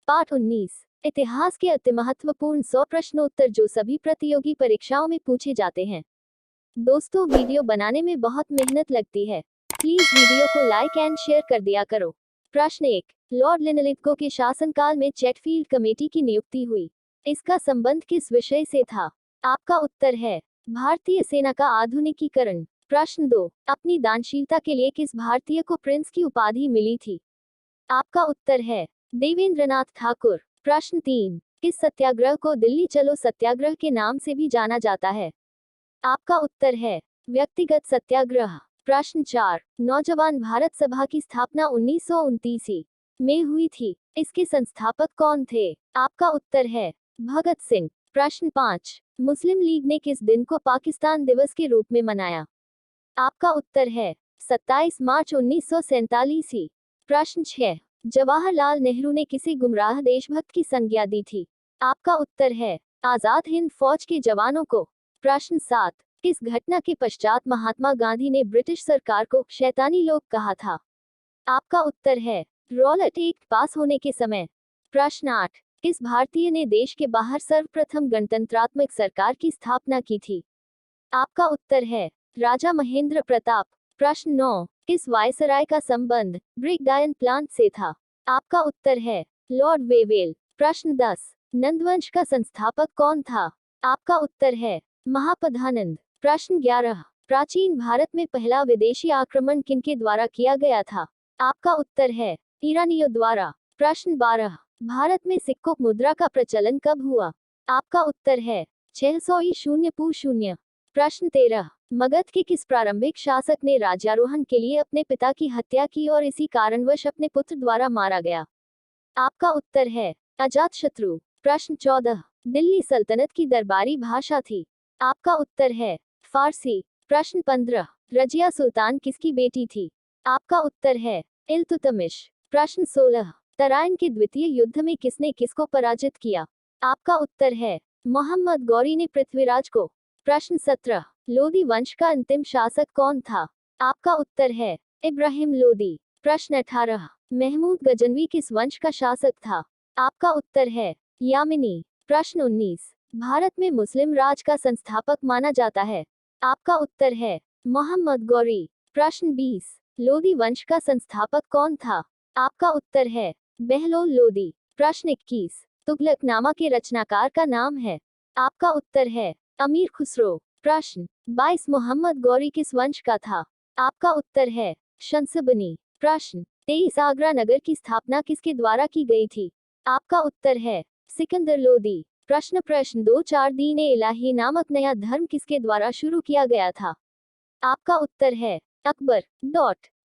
पाठ 19 इतिहास के अति महत्वपूर्ण 100 प्रश्नोत्तर जो सभी प्रतियोगी परीक्षाओं में पूछे जाते हैं। दोस्तों, वीडियो बनाने में बहुत मेहनत लगती है। प्लीज वीडियो को लाइक एंड शेयर कर दिया करो। प्रश्न 1, लॉर्ड लिनलिथगो के शासनकाल में चैटफील्ड कमेटी की नियुक्ति हुई। इसका संबंध किस विषय से था? आपका उत्तर है भारतीय सेना का आधुनिकीकरण। प्रश्न 2, अपनी दानशीलता के लिए किस भारतीय को प्रिंस की उपाधि मिली थी? आपका उत्तर है देवेंद्रनाथ ठाकुर। प्रश्न 3, किस सत्याग्रह को दिल्ली चलो सत्याग्रह के नाम से भी जाना जाता है? आपका उत्तर है व्यक्तिगत सत्याग्रह। प्रश्न 4, नौजवान भारत सभा की स्थापना 1929 में हुई थी। इसके संस्थापक कौन थे? आपका उत्तर है भगत सिंह। प्रश्न 5, मुस्लिम लीग ने किस दिन को पाकिस्तान दिवस के रूप में मनाया? आपका उत्तर है 27 मार्च 1947। प्रश्न 6, जवाहरलाल नेहरू ने किसी गुमराह देशभक्त की संज्ञा दी थी? आपका उत्तर है आजाद हिंद फौज के जवानों को। प्रश्न 7, किस घटना के पश्चात महात्मा गांधी ने ब्रिटिश सरकार को शैतानी लोग कहा था? आपका उत्तर है रॉलेट एक्ट पास होने के समय। प्रश्न 8, किस भारतीय ने देश के बाहर सर्वप्रथम गणतंत्रात्मक सरकार की स्थापना की थी? आपका उत्तर है राजा महेंद्र प्रताप। प्रश्न 9, किस वायसराय का संबंध ब्रिगडायन प्लांट से था? आपका उत्तर है लॉर्ड वेवेल। प्रश्न 10, नंदवंश का संस्थापक कौन था? आपका उत्तर है महापद्मानंद। प्रश्न 11, प्राचीन भारत में पहला विदेशी आक्रमण किनके द्वारा किया गया था? आपका उत्तर है ईरानियों द्वारा। प्रश्न 12, भारत में सिक्कों मुद्रा का प्रचलन कब हुआ? आपका उत्तर है 600 ईशून्य पू शून्य। प्रश्न 13, मगध के किस प्रारंभिक शासक ने राज्यारोहण के लिए अपने पिता की हत्या की और इसी कारणवश अपने पुत्र द्वारा मारा गया? आपका उत्तर है अजातशत्रु। प्रश्न 14, दिल्ली सल्तनत की दरबारी भाषा थी? आपका उत्तर है फारसी। प्रश्न 15, रजिया सुल्तान किसकी बेटी थी? आपका उत्तर है इल्तुतमिश। प्रश्न 16, तराइन के द्वितीय युद्ध में किसने किसको पराजित किया? आपका उत्तर है मोहम्मद गौरी ने पृथ्वीराज को। प्रश्न 17, लोदी वंश का अंतिम शासक कौन था? आपका उत्तर है इब्राहिम लोदी। प्रश्न 18, महमूद गजनवी किस वंश का शासक था? आपका उत्तर है यामिनी। प्रश्न 19, भारत में मुस्लिम राज का संस्थापक माना जाता है? आपका उत्तर है मोहम्मद गौरी। प्रश्न 20, लोदी वंश का संस्थापक कौन था? आपका उत्तर है बहलोल लोदी। प्रश्न 21, तुगलकनामा के रचनाकार का नाम है? आपका उत्तर है अमीर खुसरो। प्रश्न 22, मोहम्मद गौरी किस वंश का था? आपका उत्तर है शंसबनी। प्रश्न 23, आगरा नगर की स्थापना किसके द्वारा की गई थी? आपका उत्तर है सिकंदर लोदी। प्रश्न 2, 4 दीन ए इलाही नामक नया धर्म किसके द्वारा शुरू किया गया था? आपका उत्तर है अकबर।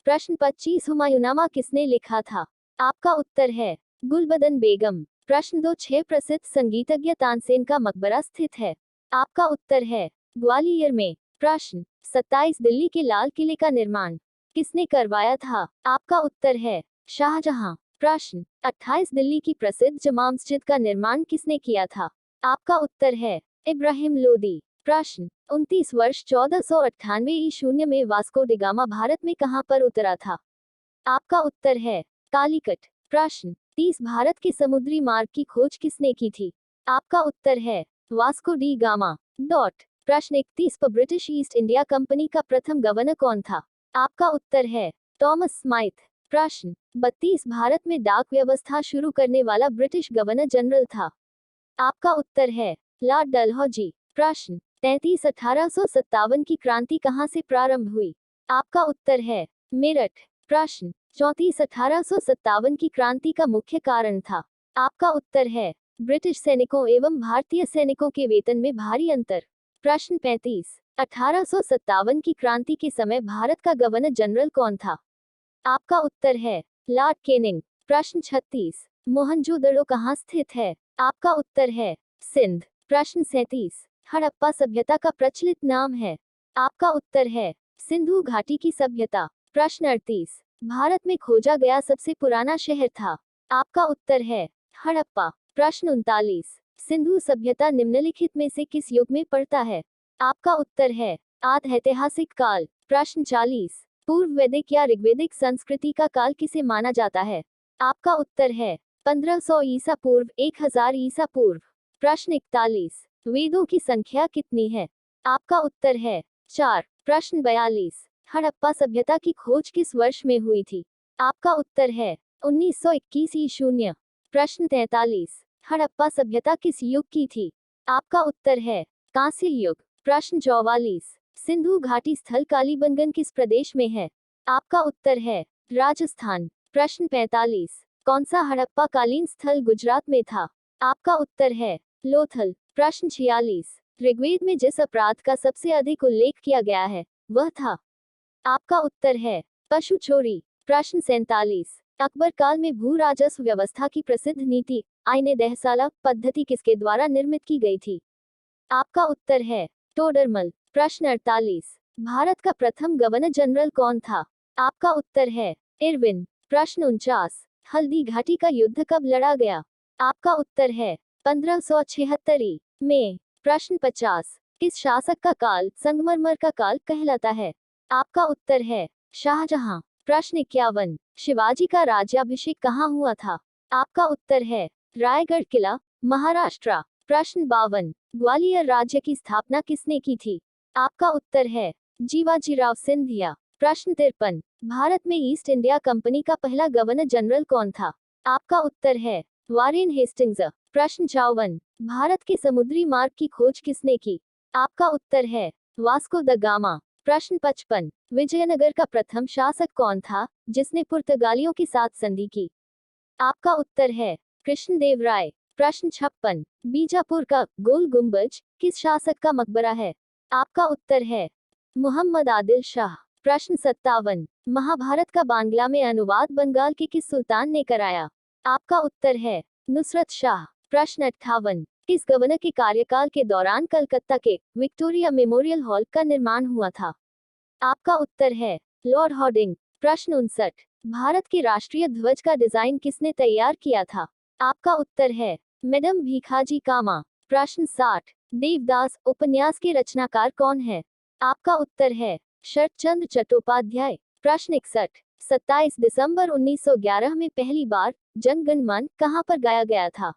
प्रश्न 25, हुमायूंनामा किसने लिखा था? आपका उत्तर है गुलबदन बेगम। प्रश्न 2, 6 प्रसिद्ध संगीतज्ञ तानसेन का मकबरा स्थित है? आपका उत्तर है ग्वालियर में। प्रश्न 27, दिल्ली के लाल किले का निर्माण किसने करवाया था? आपका उत्तर है शाहजहां। प्रश्न 28, दिल्ली की प्रसिद्ध जमा मस्जिद का निर्माण किसने किया था? आपका उत्तर है इब्राहिम लोदी। प्रश्न 29, वर्ष 1498 ईशून्य में वास्को डिगामा भारत में कहां पर उतरा था? आपका उत्तर है कालीकट। प्रश्न 30, भारत के समुद्री मार्ग की खोज किसने की थी? आपका उत्तर है वास्को डी गामा। प्रश्न 31, पर ब्रिटिश ईस्ट इंडिया कंपनी का प्रथम गवर्नर कौन था? आपका उत्तर है थॉमस स्माइथ। प्रश्न 32, भारत में डाक व्यवस्था शुरू करने वाला ब्रिटिश गवर्नर जनरल था? आपका उत्तर है लॉर्ड डलहौजी। प्रश्न 33, 1857 की क्रांति कहां से प्रारंभ हुई? आपका उत्तर है मेरठ। प्रश्न 34, 1857 की क्रांति का मुख्य कारण था? आपका उत्तर है ब्रिटिश सैनिकों एवं भारतीय सैनिकों के वेतन में भारी अंतर। प्रश्न 35, 1857 की क्रांति के समय भारत का गवर्नर जनरल कौन था? आपका उत्तर है लॉर्ड कैनिंग। प्रश्न 36, मोहनजोदड़ो कहाँ स्थित है? आपका उत्तर है सिंध। प्रश्न 37, हड़प्पा सभ्यता का प्रचलित नाम है? आपका उत्तर है सिंधु घाटी की सभ्यता। प्रश्न 38, भारत में खोजा गया सबसे पुराना शहर था? आपका उत्तर है हड़प्पा। प्रश्न 39, सिंधु सभ्यता निम्नलिखित में से किस युग में पड़ता है? आपका उत्तर है आद ऐतिहासिक काल। प्रश्न 40, पूर्व वैदिक या ऋग्वेदिक संस्कृति का काल किसे माना जाता है? आपका उत्तर है 1500 ईसा पूर्व 1000 ईसा पूर्व। प्रश्न 41, वेदों की संख्या कितनी है? आपका उत्तर है 4। प्रश्न 42, हड़प्पा सभ्यता की खोज किस वर्ष में हुई थी? आपका उत्तर है 1921 ई.शून्य। प्रश्न 43, हड़प्पा सभ्यता किस युग की थी? आपका उत्तर है कांस्य युग। प्रश्न 44, सिंधु घाटी स्थल कालीबंगन किस प्रदेश में है? आपका उत्तर है राजस्थान। प्रश्न 45, कौन सा हड़प्पा कालीन स्थल गुजरात में था? आपका उत्तर है लोथल। प्रश्न 46, ऋग्वेद में जिस अपराध का सबसे अधिक उल्लेख किया गया है वह था? आपका उत्तर है पशु चोरी। प्रश्न 47, अकबर काल में भू राजस्व व्यवस्था की प्रसिद्ध नीति आईने दहसाला पद्धति किसके द्वारा निर्मित की गई थी? आपका उत्तर है टोडरमल। प्रश्न 48, भारत का प्रथम गवर्नर जनरल कौन था? आपका उत्तर है इरविन। प्रश्न 49, हल्दी घाटी का युद्ध कब लड़ा गया? आपका उत्तर है 1576 में। प्रश्न 50, किस शासक का काल संगमरमर का काल कहलाता है? आपका उत्तर है शाहजहां। प्रश्न 51, शिवाजी का राज्याभिषेक कहाँ हुआ था? आपका उत्तर है रायगढ़ किला, महाराष्ट्र। प्रश्न 52, ग्वालियर राज्य की स्थापना किसने की थी? आपका उत्तर है जीवाजीराव सिंधिया। प्रश्न 53, भारत में ईस्ट इंडिया कंपनी का पहला गवर्नर जनरल कौन था? आपका उत्तर है वारेन हेस्टिंग्स। प्रश्न 54, भारत के समुद्री मार्ग की खोज किसने की? आपका उत्तर है वास्को द गामा। प्रश्न 55, विजयनगर का प्रथम शासक कौन था जिसने पुर्तगालियों के साथ संधि की? आपका उत्तर है कृष्णदेव राय। प्रश्न 56, बीजापुर का गोल गुंबज किस शासक का मकबरा है? आपका उत्तर है मोहम्मद आदिल शाह। प्रश्न 57, महाभारत का बांग्ला में अनुवाद बंगाल के किस सुल्तान ने कराया? आपका उत्तर है नुसरत शाह। प्रश्न 58, किस गवर्नर के कार्यकाल के दौरान कलकत्ता के विक्टोरिया मेमोरियल हॉल का निर्माण हुआ था? आपका उत्तर है लॉर्ड हॉर्डिंग। प्रश्न 59, भारत के राष्ट्रीय ध्वज का डिजाइन किसने तैयार किया था? आपका उत्तर है मैडम भीखाजी कामा। प्रश्न 60, देवदास उपन्यास के रचनाकार कौन है? आपका उत्तर है शरतचंद्र चट्टोपाध्याय। प्रश्न 61, 27 दिसंबर 1911 में पहली बार जन गण मन कहां पर गाया गया था?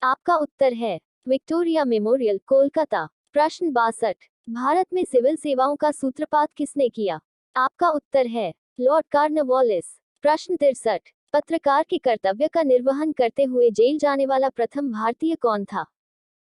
आपका उत्तर है विक्टोरिया मेमोरियल, कोलकाता। प्रश्न 62, भारत में सिविल सेवाओं का सूत्रपात किसने किया? आपका उत्तर है लॉर्ड कॉर्नवालिस। प्रश्न 63, पत्रकार के कर्तव्य का निर्वहन करते हुए जेल जाने वाला प्रथम भारतीय कौन था?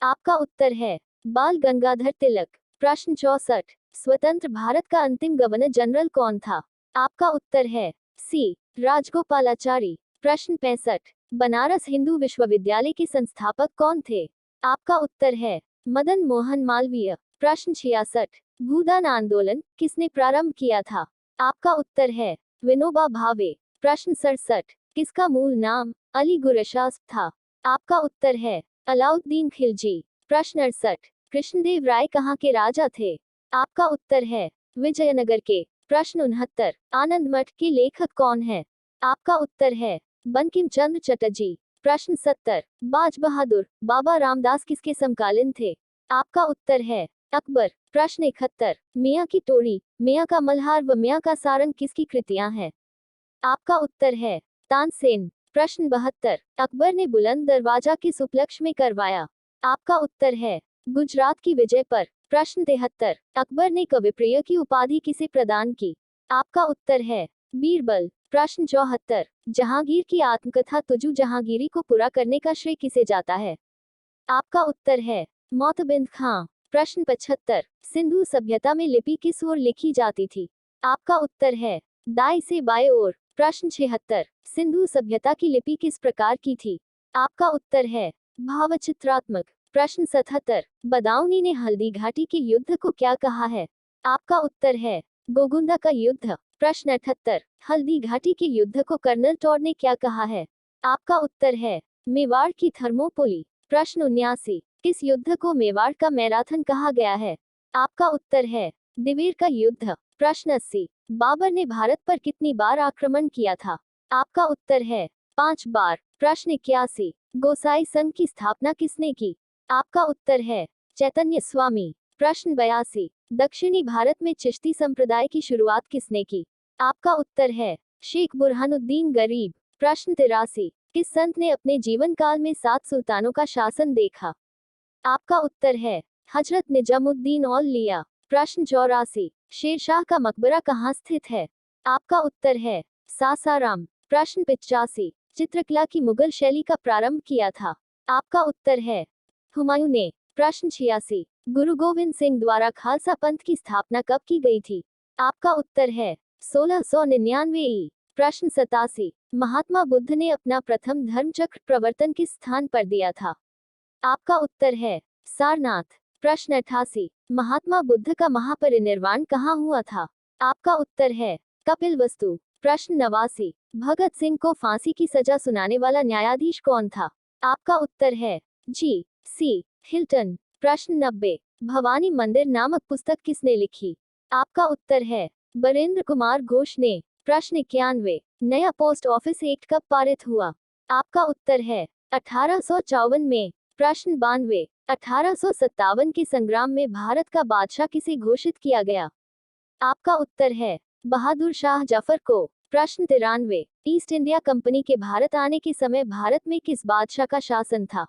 आपका उत्तर है बाल गंगाधर तिलक। प्रश्न 64, स्वतंत्र भारत का अंतिम गवर्नर जनरल कौन था? आपका उत्तर है सी राजगोपालाचारी। प्रश्न 65, बनारस हिंदू विश्वविद्यालय के संस्थापक कौन थे? आपका उत्तर है मदन मोहन मालवीय। प्रश्न 66, भूदान आंदोलन किसने प्रारंभ किया था? आपका उत्तर है विनोबा भावे। प्रश्न 67, किसका मूल नाम अली गुरशाह था? आपका उत्तर है अलाउद्दीन खिलजी। प्रश्न 68, कृष्णदेव राय कहाँ के राजा थे? आपका उत्तर है विजयनगर के। प्रश्न 69, आनंद मठ के लेखक कौन है? आपका उत्तर है बंकिम चंद्र चटर्जी। प्रश्न 70, बाज बहादुर बाबा रामदास किसके समकालीन थे? आपका उत्तर है अकबर। प्रश्न 71, मियाँ की टोड़ी, मियाँ का मल्हार व मियाँ का सारंग किसकी कृतियां हैं? आपका उत्तर है तानसेन। प्रश्न 72, अकबर ने बुलंद दरवाजा किस उपलक्ष्य में करवाया? आपका उत्तर है गुजरात की विजय पर। प्रश्न 73, अकबर ने कविप्रिय की उपाधि किसे प्रदान की? आपका उत्तर है बीरबल। प्रश्न 74, जहांगीर की आत्मकथा तुजू जहांगीरी को पूरा करने का श्रेय किसे जाता है? आपका उत्तर है मोतबिंद खां। प्रश्न 75, सिंधु सभ्यता में लिपि किस ओर लिखी जाती थी? आपका उत्तर है दाएं से बाएं ओर। प्रश्न 76, सिंधु सभ्यता की लिपि किस प्रकार की थी? आपका उत्तर है भावचित्रात्मक। प्रश्न 77, बदाऊनी ने हल्दी घाटी के युद्ध को क्या कहा है? आपका उत्तर है गोगुंदा का युद्ध। प्रश्न 78, हल्दी घाटी के युद्ध को कर्नल टॉड ने क्या कहा है? आपका उत्तर है मेवाड़ की थर्मोपोली। प्रश्न 79, किस युद्ध को मेवाड़ का मैराथन कहा गया है? आपका उत्तर है दिवेर का युद्ध। प्रश्न 80, बाबर ने भारत पर कितनी बार आक्रमण किया था? आपका उत्तर है 5 बार। प्रश्न 81, गोसाई संघ की स्थापना किसने की? आपका उत्तर है चैतन्य स्वामी। प्रश्न 82, दक्षिणी भारत में चिश्ती संप्रदाय की शुरुआत किसने की? आपका उत्तर है शेख बुरहानुद्दीन गरीब। प्रश्न 83, किस संत ने अपने जीवन काल में 7 सुल्तानों का शासन देखा? आपका उत्तर है हजरत निजामुद्दीन औलिया। प्रश्न 84, शेरशाह का मकबरा कहाँ स्थित है? आपका उत्तर है सासाराम। प्रश्न 85, चित्रकला की मुगल शैली का प्रारंभ किया था? आपका उत्तर है हुमायूं ने। प्रश्न 86, गुरु गोविंद सिंह द्वारा खालसा पंथ की स्थापना कब की गई थी? आपका उत्तर है 1699 ई। प्रश्न 87, महात्मा बुद्ध ने अपना प्रथम धर्मचक्र प्रवर्तन किस स्थान पर दिया था? आपका उत्तर है सारनाथ। प्रश्न 88, महात्मा बुद्ध का महापरिनिर्वाण कहाँ हुआ था? आपका उत्तर है कपिलवस्तु। प्रश्न 89, भगत सिंह को फांसी की सजा सुनाने वाला न्यायाधीश कौन था? आपका उत्तर है जी सी हिल्टन। प्रश्न 90, भवानी मंदिर नामक पुस्तक किसने लिखी? आपका उत्तर है बरेंद्र कुमार घोष ने। प्रश्न 91, नया पोस्ट ऑफिस एक्ट कब पारित हुआ? आपका उत्तर है 1854 में। प्रश्न 92, 1857 के संग्राम में भारत का बादशाह किसे घोषित किया गया? आपका उत्तर है बहादुर शाह जफर को। प्रश्न 93, ईस्ट इंडिया कंपनी के भारत आने के समय भारत में किस बादशाह का शासन था?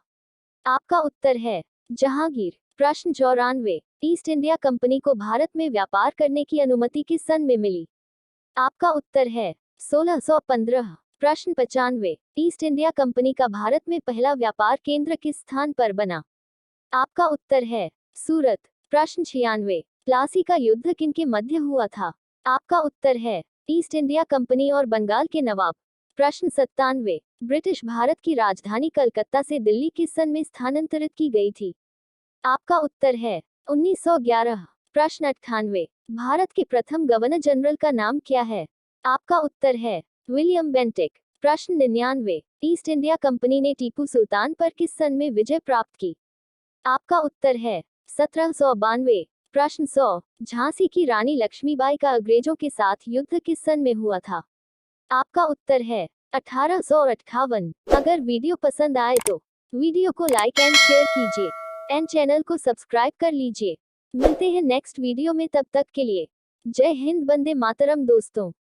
आपका उत्तर है जहांगीर। प्रश्न 94, ईस्ट इंडिया कंपनी को भारत में व्यापार करने की अनुमति किस सन में मिली? आपका उत्तर है 1615। प्रश्न 95, ईस्ट इंडिया कंपनी का भारत में पहला व्यापार केंद्र किस स्थान पर बना? आपका उत्तर है सूरत। प्रश्न 96, प्लासी का युद्ध किनके मध्य हुआ था? आपका उत्तर है ईस्ट इंडिया कंपनी और बंगाल के नवाब। प्रश्न 97, ब्रिटिश भारत की राजधानी कलकत्ता से दिल्ली किस सन में स्थानांतरित की गई थी? आपका उत्तर है 1911। प्रश्न 98, भारत के प्रथम गवर्नर जनरल का नाम क्या है? आपका उत्तर है विलियम बेंटिक। प्रश्न 99, ईस्ट इंडिया कंपनी ने टीपू सुल्तान पर किस सन में विजय प्राप्त की? आपका उत्तर है 1792। प्रश्न 100, झांसी की रानी लक्ष्मीबाई का अंग्रेजों के साथ युद्ध किस सन में हुआ था? आपका उत्तर है 1858। अगर वीडियो पसंद आए तो वीडियो को लाइक एंड शेयर कीजिए एंड चैनल को सब्सक्राइब कर लीजिए। मिलते हैं नेक्स्ट वीडियो में, तब तक के लिए जय हिंद, वंदे मातरम दोस्तों।